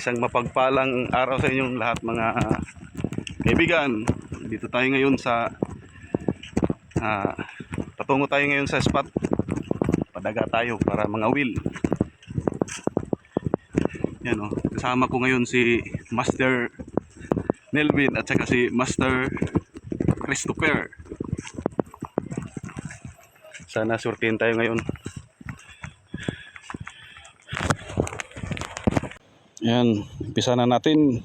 Isang mapagpalang araw sa inyong lahat mga kaibigan. Dito tayo ngayon sa patungo tayo ngayon sa spot. Padaga tayo para mangawil. Yan o, kasama ko ngayon si Master Melvin at saka si Master Christopher. Sana surtihin tayo ngayon. Yan, umpisa na natin.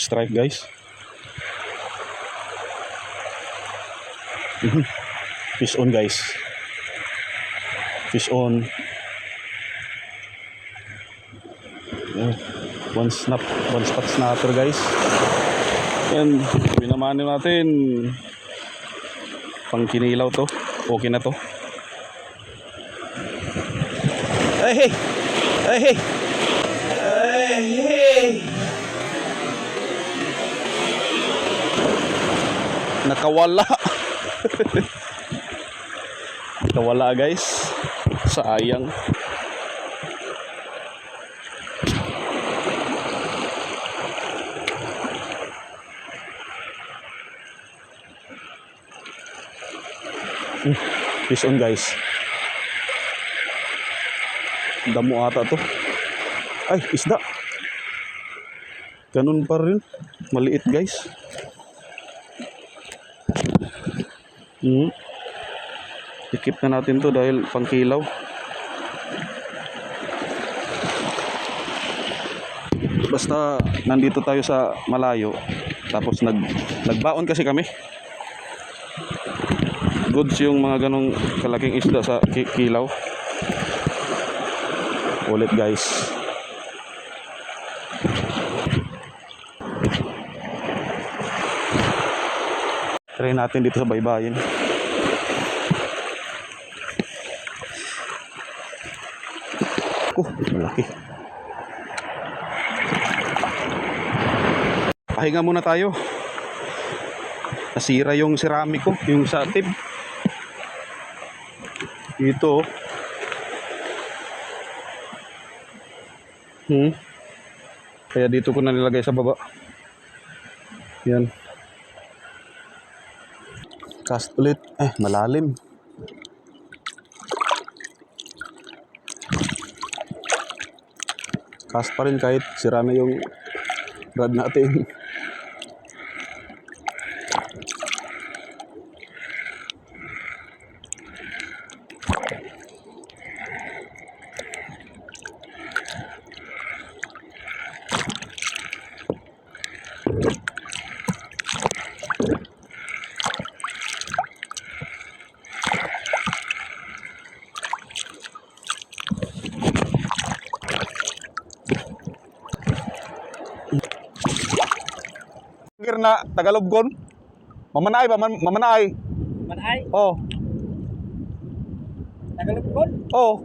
Strike guys. Fish on guys. Fish on. One spot snapper guys. Yan, pinamanin natin. Pang kinilaw to. Okay na to. Hey hey. Hey hey. Hey hey. Nakawala. Nakawala guys. Sayang. Fish on guys. Damo ata to. Ay, isda. Ganun pa rin. Maliit guys. Ikip na natin to dahil pangkilaw. Basta nandito tayo sa malayo. Tapos nagbaon kasi kami. Goods yung mga ganong kalaking isda sa kilaw. Ulit guys. Try natin dito sa baybayin. Malaki. Pahinga muna tayo. Nasira yung ceramic ko, yung sa tip. Ito. Kaya dito ko na nilagay sa baba. Yan. Cast ulit. Malalim. Cast pa rin kahit sira na yung rod natin. Na Tagaloggon. Mamanay ba? Mamanay. Mamanay? Oh. Tagaloggon? Oh.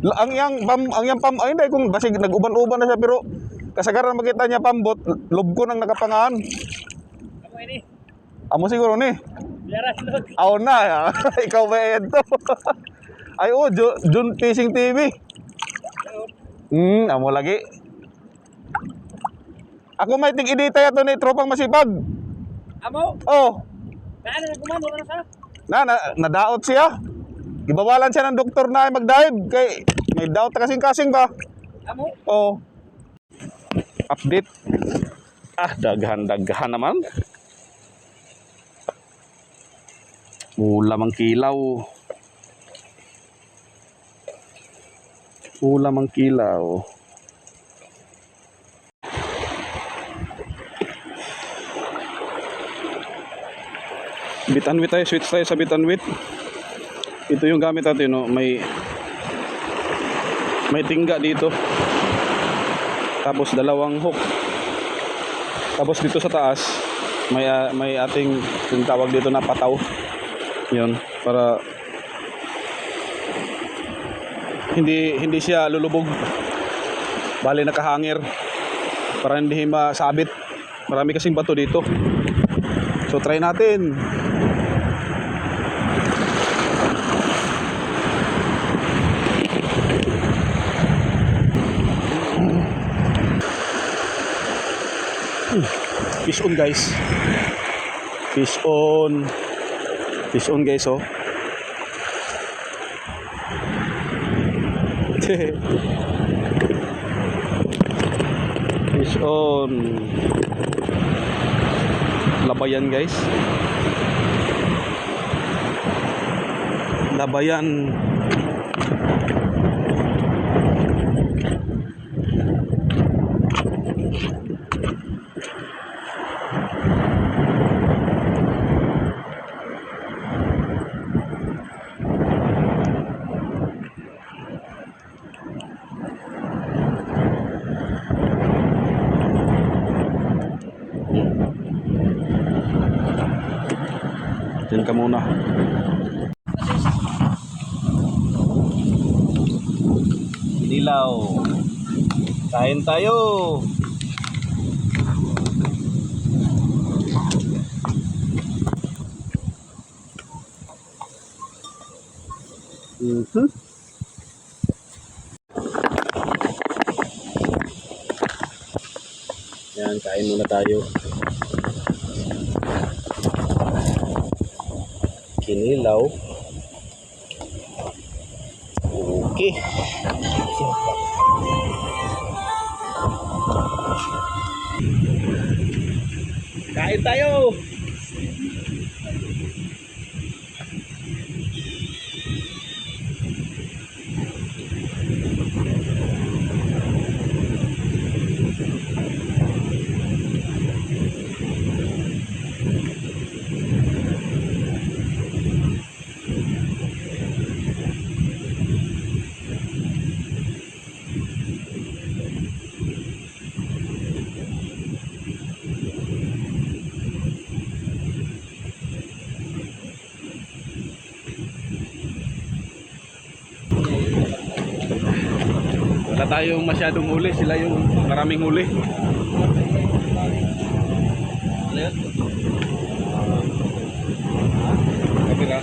Ang yang pam ay hindi kung basig nag-uban-uban na siya pero kasagaran makita niya pambot lubko nang nakapangaan. Amo ini. Amo siguro ni. Biara sulod. Aw na. Ikaw ba ito? Ay Jun Fishing TV. Amo lagi. Ako may tig-edita yato ni tropang masipag. Amo? Oh. Ano na gumano na sa? Nadaot siya. Gibawalan siya ng doktor na mag-dive kay may doubt kasing-kasing ba? Amo? Oh. Update. Daghan-daghan naman. Ulam ang kilaw. Ulam ang kilaw. Bitanwit tayo, switch tayo sa bitanwit. Ito yung gamit natin, no? May tingga dito. Tapos dalawang hook. Tapos dito sa taas, may ating yung tawag dito na pataw. Yun, para hindi siya lulubog. Bali nakahangir para hindi masabit. Marami kasing bato dito. So try natin. Fish on guys. Fish on. Fish on guys, oh. Fish on. Labayan guys. Labayan. Diyan ka muna. Inilaw. Kain tayo. Yan, kain muna tayo. Kinilaw. Okay. Kain tayo. Wala tayong masyadong huli, sila yung maraming huli. Kapila.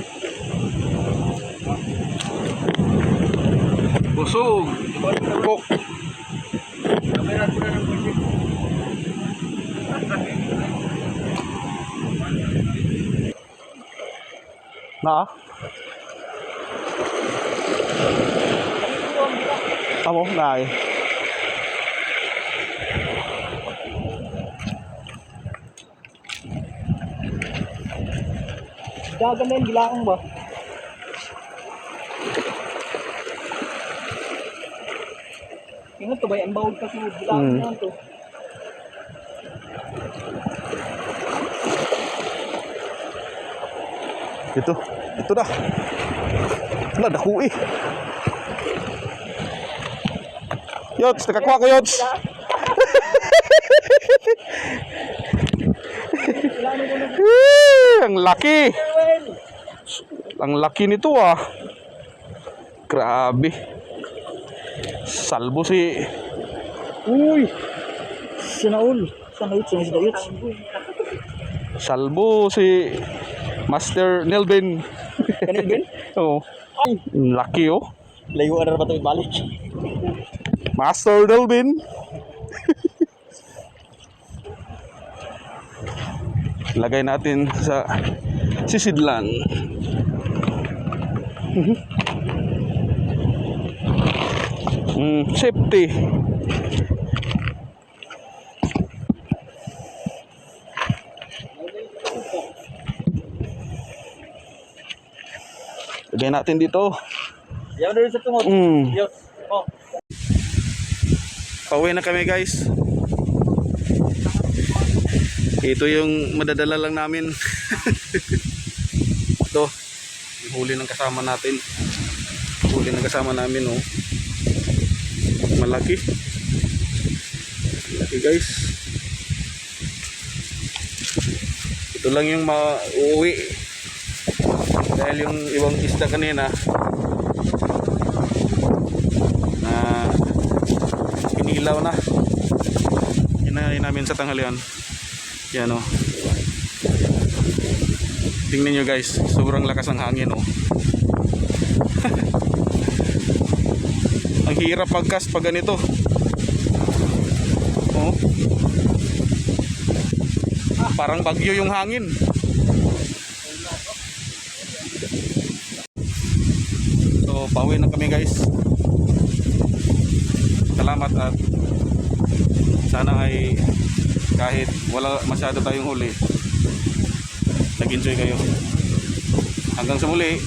Busog. Kok. Na? Amo, na eh. Gaganda yung gilaang ba? Ingat to ba yan? Bawag kasi gilaang naman to. Ito dah. Wala, daku eh. Yots, nakakuha ko Yots. Ang laki. Ang laki nito ah. Grabe. Salbo si. Uy! Sinaul. Sinaul. Salbo si Master Nelvin. Nelvin? Oo. Ang laki oh. Layo na ba ito ibalik? Master Nelvin. Lagay natin sa sisidlan. Safety. Lagay natin dito. Yan na rin sa tungod. Mm. Yun. Oh. Pauwi na kami guys. Ito yung madadala lang namin. Ito. Yung huli ng kasama natin. Huli ng kasama namin, oh. Malaki. Malaki guys. Ito lang yung mauwi. Dahil yung ibang isda kanina na inilaw na. Hinahin namin sa tanghalian. Yan, oh. Tingnan nyo guys, sobrang lakas ng hangin, oh. Ang hirap pagcast pag ganito. Oh. Parang bagyo yung hangin. So, pauwi na kami guys. Salamat at sana ay kahit wala masyado tayong huli, nag-enjoy kayo. Hanggang sa muli.